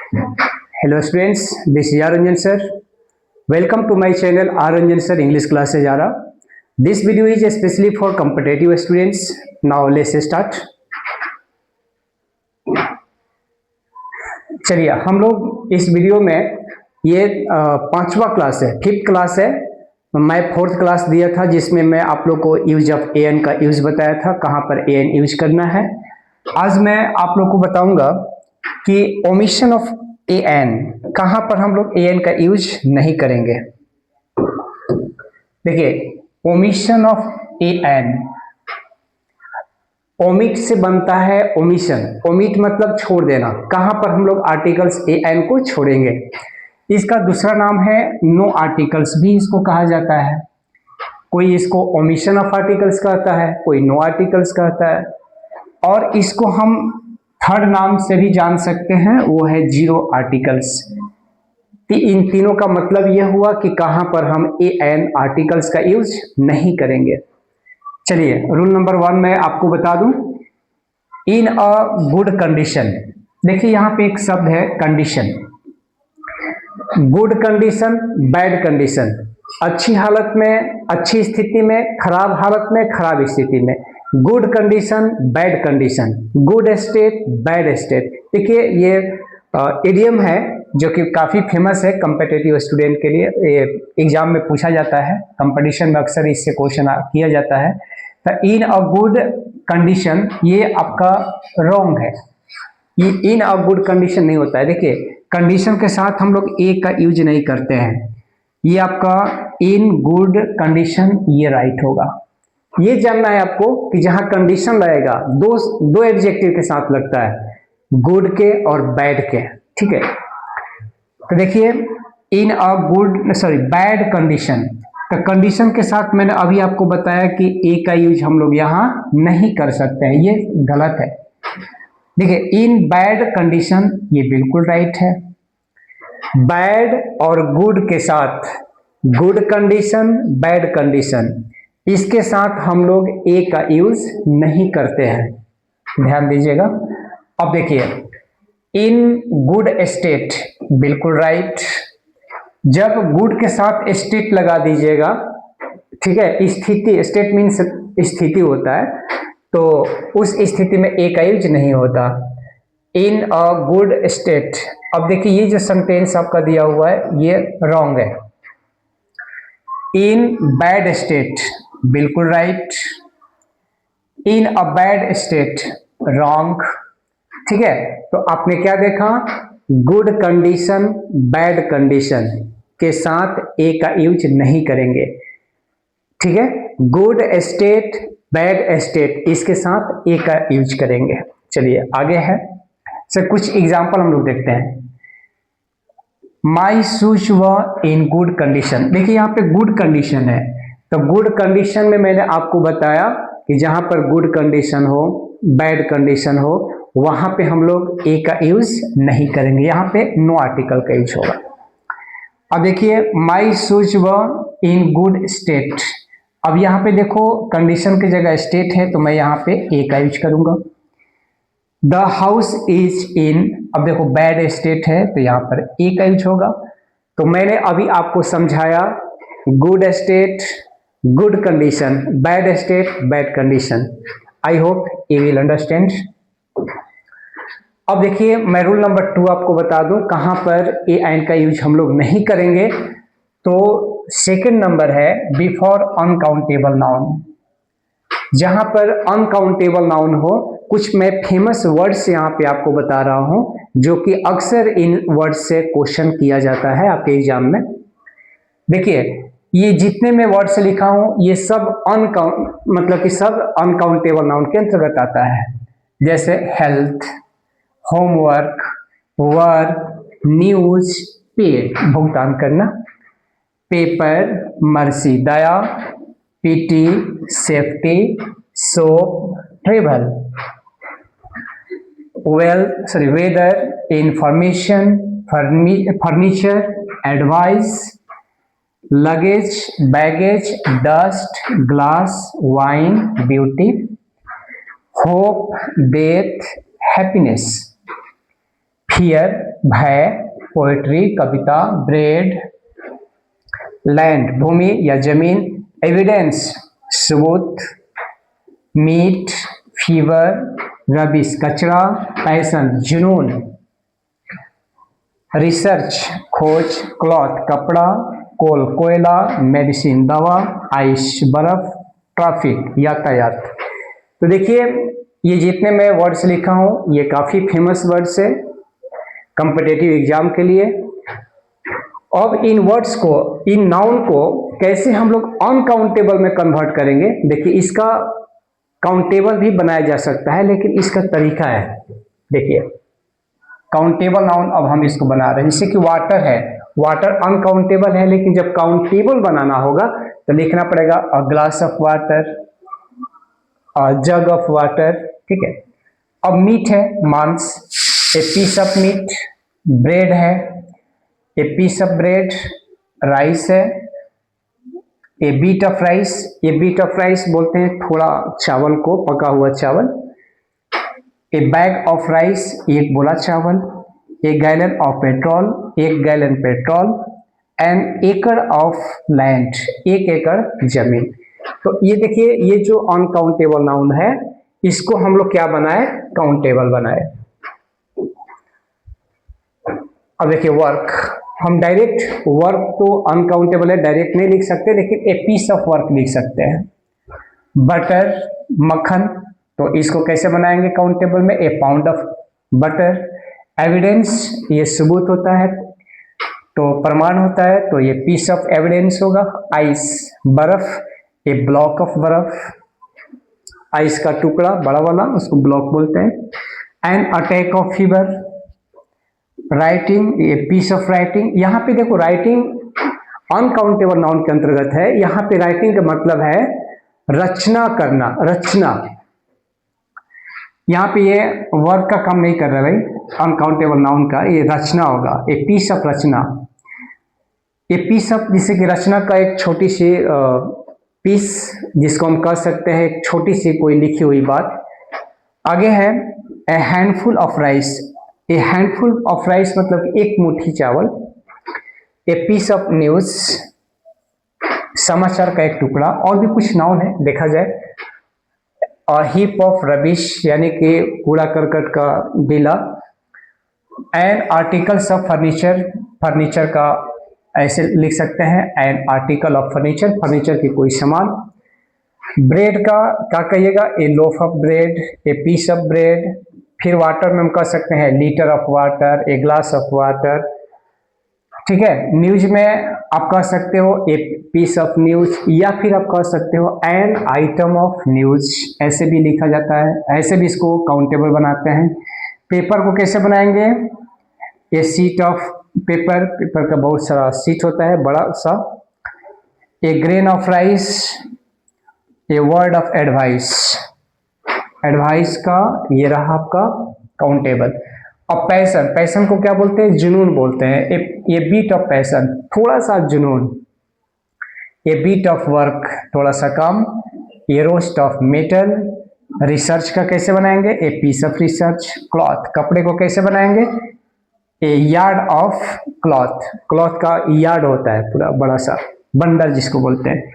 Hello students, this is R. Ranjan sir. Welcome to my channel R. Ranjan sir English classes Ara. This video is especially for competitive students. Now let's start. चलिए हम लोग इस video में ये पांचवा class है, fifth class है। मैं फोर्थ क्लास दिया था जिसमें मैं आप लोग को यूज ऑफ एन का यूज बताया था, कहाँ पर एन यूज करना है। आज मैं आप लोग को बताऊंगा कि ओमिशन ऑफ ए एन, कहाँ पर हम लोग ए एन का यूज नहीं करेंगे। देखिए omission of a an, omit से बनता है ओमिशन। ओमिट मतलब छोड़ देना, कहाँ पर हम लोग आर्टिकल्स ए एन को छोड़ेंगे। इसका दूसरा नाम है नो आर्टिकल्स भी इसको कहा जाता है। कोई इसको ओमिशन ऑफ आर्टिकल्स कहता है, कोई नो आर्टिकल्स कहता है, और इसको हम थर्ड नाम से भी जान सकते हैं, वो है जीरो आर्टिकल्स। इन तीनों का मतलब यह हुआ कि कहाँ पर हम ए एन आर्टिकल्स का यूज नहीं करेंगे। चलिए रूल नंबर 1 मैं आपको बता दूं, इन अ गुड कंडीशन। देखिए यहाँ पे एक शब्द है condition. Good condition, bad condition, अच्छी हालत में, अच्छी स्थिति में, खराब हालत में, खराब स्थिति में। Good condition, bad condition, good state, bad state. देखिए ये इडियम है जो कि काफी फेमस है कम्पिटिटिव स्टूडेंट के लिए, एग्जाम में पूछा जाता है, कंपटीशन में अक्सर इससे क्वेश्चन किया जाता है। तो इन अ गुड कंडीशन ये आपका रॉन्ग है, ये इन अ गुड कंडीशन नहीं होता है। देखिए कंडीशन के साथ हम लोग ए का यूज नहीं करते हैं, ये आपका इन गुड कंडीशन ये राइट होगा। ये जानना है आपको कि जहां कंडीशन लगेगा दो एडजेक्टिव के साथ लगता है, गुड के और बैड के, ठीक है। तो देखिए इन अ गुड बैड कंडीशन, तो कंडीशन के साथ मैंने अभी आपको बताया कि ए का यूज हम लोग यहाँ नहीं कर सकते हैं, ये गलत है। देखिए इन बैड कंडीशन ये बिल्कुल राइट है। बैड और गुड के साथ, गुड कंडीशन, बैड कंडीशन, इसके साथ हम लोग ए का यूज नहीं करते हैं, ध्यान दीजिएगा। अब देखिए इन गुड स्टेट बिल्कुल राइट। जब गुड के साथ स्टेट लगा दीजिएगा, ठीक है, स्थिति, स्टेट मीन्स स्थिति होता है, तो उस स्थिति में ए का यूज नहीं होता। इन अ गुड स्टेट, अब देखिए ये जो सेंटेंस आपका दिया हुआ है ये रॉन्ग है। इन बैड स्टेट बिल्कुल right, in a bad state wrong, ठीक है। तो आपने क्या देखा, गुड कंडीशन, बैड कंडीशन के साथ ए का यूज नहीं करेंगे, ठीक है। गुड स्टेट, बैड स्टेट, इसके साथ ए का यूज करेंगे। चलिए आगे है सर, कुछ एग्जांपल हम लोग देखते हैं। My shoes were in good condition, देखिए यहाँ पे गुड कंडीशन है, तो गुड कंडीशन में मैंने आपको बताया कि जहां पर गुड कंडीशन हो, बैड कंडीशन हो, वहां पे हम लोग ए का यूज नहीं करेंगे, यहाँ पे नो आर्टिकल का यूज होगा। अब देखिए my shoes were in good state, अब यहाँ पे देखो कंडीशन की जगह स्टेट है, तो मैं यहाँ पे ए का यूज करूंगा। द हाउस इज इन, अब देखो बैड स्टेट है तो यहाँ पर ए का यूज होगा। तो मैंने अभी आपको समझाया good state, good condition, bad state, bad condition. I hope you will understand. अब देखिए मैं रूल नंबर 2 आपको बता दूं कहां पर ए एन का यूज हम लोग नहीं करेंगे। तो सेकंड नंबर है बिफोर अनकाउंटेबल नाउन, जहां पर अनकाउंटेबल नाउन हो। कुछ मैं फेमस वर्ड्स यहां पे आपको बता रहा हूं जो कि अक्सर इन वर्ड्स से क्वेश्चन किया जाता है आपके एग्जाम में। देखिए ये जितने मैं वर्ड्स लिखा हूं ये सब मतलब कि सब अनकाउंटेबल नाउन के अंतर्गत आता है, जैसे health, homework, work, news, paid भुगतान करना, पेपर मर्सी दया, pity safety, soap travel, weather information, furniture advice, luggage baggage, dust glass, wine beauty, hope death happiness, fear भय, पोएट्री कविता, ब्रेड लैंड भूमि या जमीन, एविडेंस सबूत, मीट फीवर, रबिश कचरा, पैशन जुनून, रिसर्च खोज, क्लॉथ कपड़ा, कोल कोयला, मेडिसिन दवा, आइस बर्फ, ट्रैफिक यातायात। तो देखिए ये जितने मैं वर्ड्स लिखा हूं ये काफी फेमस वर्ड्स है कॉम्पिटिटिव एग्जाम के लिए। अब इन वर्ड्स को, इन नाउन को कैसे हम लोग अनकाउंटेबल में कन्वर्ट करेंगे। देखिए इसका काउंटेबल भी बनाया जा सकता है लेकिन इसका तरीका है। देखिए काउंटेबल नाउन अब हम इसको बना रहे हैं, जैसे कि वाटर है, वाटर अनकाउंटेबल है लेकिन जब काउंटेबल बनाना होगा तो लिखना पड़ेगा a glass of water, a jug of water, ठीक है। अब मीट है मांस, a piece of meat, bread है, a piece of bread, rice है, a bit of rice, a bit of rice बोलते हैं थोड़ा चावल को, पका हुआ चावल, ए बैग ऑफ राइस एक बोला चावल, ए गैलन ऑफ पेट्रोल एक गैलन पेट्रोल, एन एकड़ ऑफ लैंड एक एकड़ जमीन। तो ये देखिए ये जो अनकाउंटेबल नाउन है इसको हम लोग क्या बनाए, काउंटेबल बनाए। अब देखिए वर्क, हम डायरेक्ट वर्क तो अनकाउंटेबल है डायरेक्ट नहीं लिख सकते लेकिन ए पीस ऑफ वर्क लिख सकते हैं। बटर मक्खन, तो इसको कैसे बनाएंगे काउंटेबल में, ए पाउंड ऑफ बटर। एविडेंस ये सबूत होता है तो प्रमाण होता है तो ये पीस ऑफ एविडेंस होगा। आइस बर्फ, ए ब्लॉक ऑफ बर्फ, आइस का टुकड़ा बड़ा वाला उसको ब्लॉक बोलते हैं। An attack of fever, writing, ये पीस ऑफ राइटिंग। यहाँ पे देखो राइटिंग अनकाउंटेबल नाउन के अंतर्गत है। यहाँ पे राइटिंग का मतलब है रचना करना, रचना। यहाँ पे ये वर्क का काम नहीं कर रहा भाई, अनकाउंटेबल नाउन का ये रचना होगा, ए पीस ऑफ रचना। ये पीस ऑफ जैसे कि रचना का एक छोटी सी पीस जिसको हम कह सकते हैं एक छोटी सी कोई लिखी हुई बात। आगे है a handful of rice, a handful of rice मतलब एक मुट्ठी चावल। ए पीस ऑफ न्यूज समाचार का एक टुकड़ा। और भी कुछ नाउन है देखा जाए। अ हीप ऑफ रबिश यानी कि कूड़ा करकट का ढीला। An articles of furniture, furniture का ऐसे लिख सकते हैं an article of furniture, furniture की कोई सामान। ब्रेड का क्या कहिएगा, a loaf of bread, a piece of bread. फिर वाटर में हम कह सकते हैं litre of water, a glass of water, ठीक है। न्यूज में आप कह सकते हो ए पीस ऑफ न्यूज, या फिर आप कह सकते हो एन आइटम ऑफ न्यूज, ऐसे भी लिखा जाता है, ऐसे भी इसको काउंटेबल बनाते हैं। पेपर को कैसे बनाएंगे, ए सीट ऑफ पेपर, पेपर का बहुत सारा सीट होता है बड़ा सा। ए grain of rice, a word of advice, advice का ये रहा आपका काउंटेबल। अब पैशन, पैशन को क्या बोलते हैं, जुनून बोलते हैं। ये बीट ऑफ पैशन थोड़ा सा जुनून। ये बीट ऑफ वर्क थोड़ा सा काम। ये रोस्ट ऑफ मेटल। रिसर्च का कैसे बनाएंगे, a piece of research. Cloth कपड़े को कैसे बनाएंगे, a yard of cloth, cloth का यार्ड होता है पूरा बड़ा सा बंडल जिसको बोलते हैं।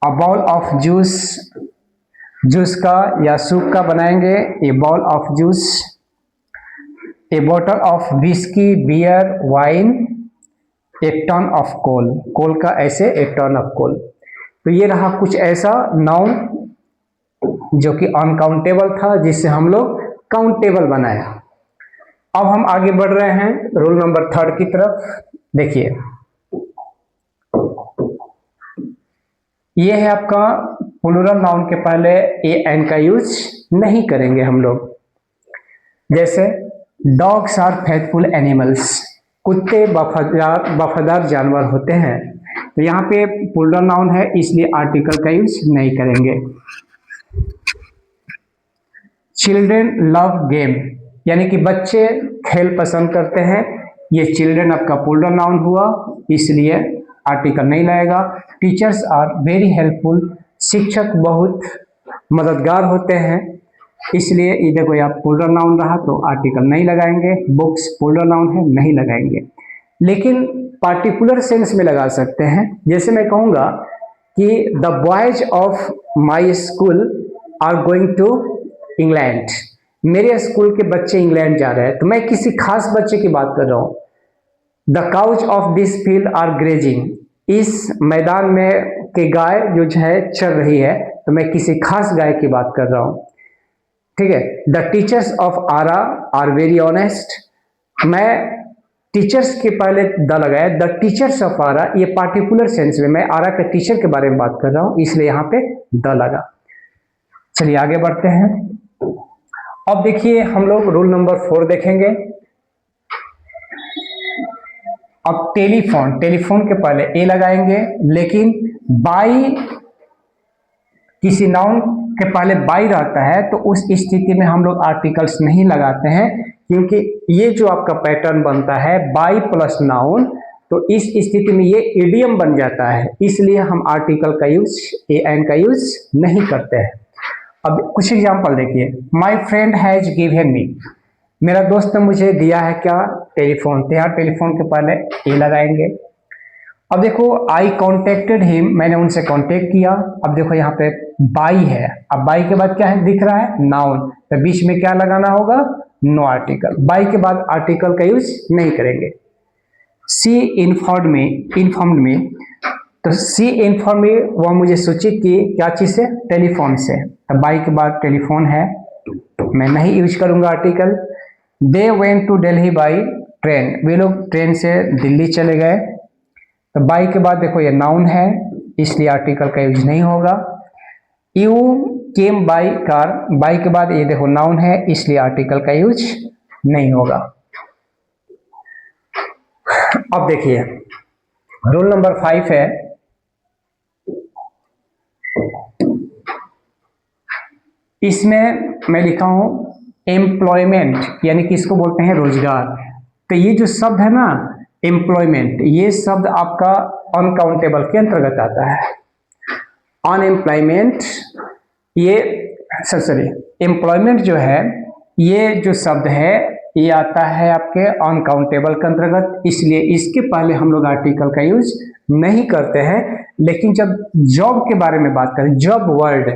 A bowl of juice, juice का या सूप का बनाएंगे a bowl of juice. A bottle of whisky, beer, wine. A ton of coal, coal का ऐसे ए टन ऑफ कोल। तो ये रहा कुछ ऐसा नाउन जो कि अनकाउंटेबल था जिससे हम लोग काउंटेबल बनाया। अब हम आगे बढ़ रहे हैं रूल नंबर 3 की तरफ। देखिए ये है आपका प्लूरल नाउन के पहले ए एन का यूज नहीं करेंगे हम लोग। जैसे डॉग्स आर फेथफुल एनिमल्स, कुत्ते वफादार जानवर होते हैं। तो यहाँ पे प्लूरल नाउन है इसलिए आर्टिकल का यूज नहीं करेंगे। चिल्ड्रेन लव गेम यानी कि बच्चे खेल पसंद करते हैं, ये चिल्ड्रेन आपका प्लूरल नाउन हुआ इसलिए आर्टिकल नहीं लगेगा। टीचर्स आर वेरी हेल्पफुल, शिक्षक बहुत मददगार होते हैं। इसलिए ये देखो यहाँ प्लूरल नाउन रहा तो आर्टिकल नहीं लगाएंगे, बुक्स प्लूरल नाउन है नहीं लगाएंगे। लेकिन पार्टिकुलर सेंस में लगा सकते हैं। जैसे मैं कहूँगा कि the boys of my school are going to England, मेरे स्कूल के बच्चे इंग्लैंड जा रहे हैं, तो मैं किसी खास बच्चे की बात कर रहा हूँ। The cows of this field are grazing, इस मैदान में के गाय जो है चल रही है, तो मैं किसी खास गाय की बात कर रहा हूँ। ठीक है। The teachers of Arrah are very honest, मैं टीचर्स के पहले द लगाया, द टीचर्स ऑफ आरा, ये पार्टिकुलर सेंस में मैं आरा के टीचर के बारे में बात कर रहा हूं, इसलिए यहां पे द लगा। चलिए आगे बढ़ते हैं। अब देखिए हम लोग रूल नंबर 4 देखेंगे। अब टेलीफोन, टेलीफोन के पहले ए लगाएंगे, लेकिन बाई, किसी नाउन के पहले बाई रहता है तो उस स्थिति में हम लोग आर्टिकल्स नहीं लगाते हैं, क्योंकि ये जो आपका पैटर्न बनता है बाई प्लस नाउन, तो इस स्थिति में ये इडियम बन जाता है, इसलिए हम आर्टिकल का यूज, ए एन का यूज नहीं करते हैं। अब कुछ एग्जांपल देखिए। My friend has given me, मेरा दोस्त ने मुझे दिया है क्या, टेलीफोन, तो यहाँ टेलीफोन के पहले ए लगाएंगे। अब देखो आई कॉन्टेक्टेड हिम, मैंने उनसे कॉन्टेक्ट किया। अब देखो यहाँ पे बाई है, अब बाई के बाद क्या है दिख रहा है, नाउन, तो बीच में क्या लगाना होगा, नो आर्टिकल। बाई के बाद आर्टिकल का यूज नहीं करेंगे। सी इन्फॉर्म्ड में, इन्फॉर्म्ड में, तो सी इन्फॉर्म में वह मुझे सूचित की क्या चीज से, टेलीफोन से, तो बाई के बाद टेलीफोन है, मैं नहीं यूज करूंगा article. They went to Delhi by train, वे लोग ट्रेन से दिल्ली चले गए, तो बाई के बाद देखो ये नाउन है, इसलिए आर्टिकल का यूज नहीं होगा। You came by car, by के बाद ये देखो नाउन है, इसलिए आर्टिकल का यूज नहीं होगा। अब देखिए रूल नंबर 5 है, इसमें मैं लिखा हूं एम्प्लॉयमेंट, यानी कि इसको बोलते हैं रोजगार। तो ये जो शब्द है ना एम्प्लॉयमेंट, ये शब्द आपका अनकाउंटेबल के अंतर्गत आता है। अनएम्प्लॉयमेंट, ये सॉरी एम्प्लॉयमेंट जो है, ये जो शब्द है ये आता है आपके अनकाउंटेबल के अंतर्गत, इसलिए इसके पहले हम लोग आर्टिकल का यूज नहीं करते हैं। लेकिन जब जॉब के बारे में बात करें, जॉब वर्ड,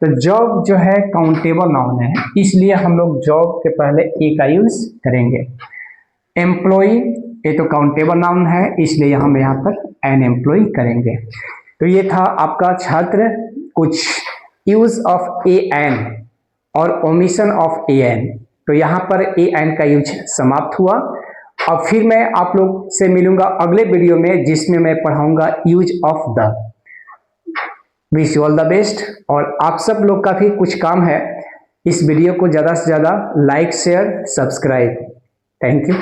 तो जॉब जो है काउंटेबल नाउन है, इसलिए हम लोग जॉब के पहले ए का यूज करेंगे। एम्प्लॉय, ये तो काउंटेबल नाउन है, इसलिए हम यहाँ पर एन एम्प्लॉय करेंगे। तो ये था आपका छात्र कुछ यूज ऑफ ए एन और ओमिशन ऑफ ए एन। तो यहाँ पर ए एन का यूज समाप्त हुआ। अब फिर मैं आप लोग से मिलूंगा अगले वीडियो में, जिसमें मैं पढ़ाऊंगा use of the. Wish you all the best. और आप सब लोग का भी कुछ काम है, इस वीडियो को ज़्यादा से ज़्यादा like, share, subscribe. Thank you.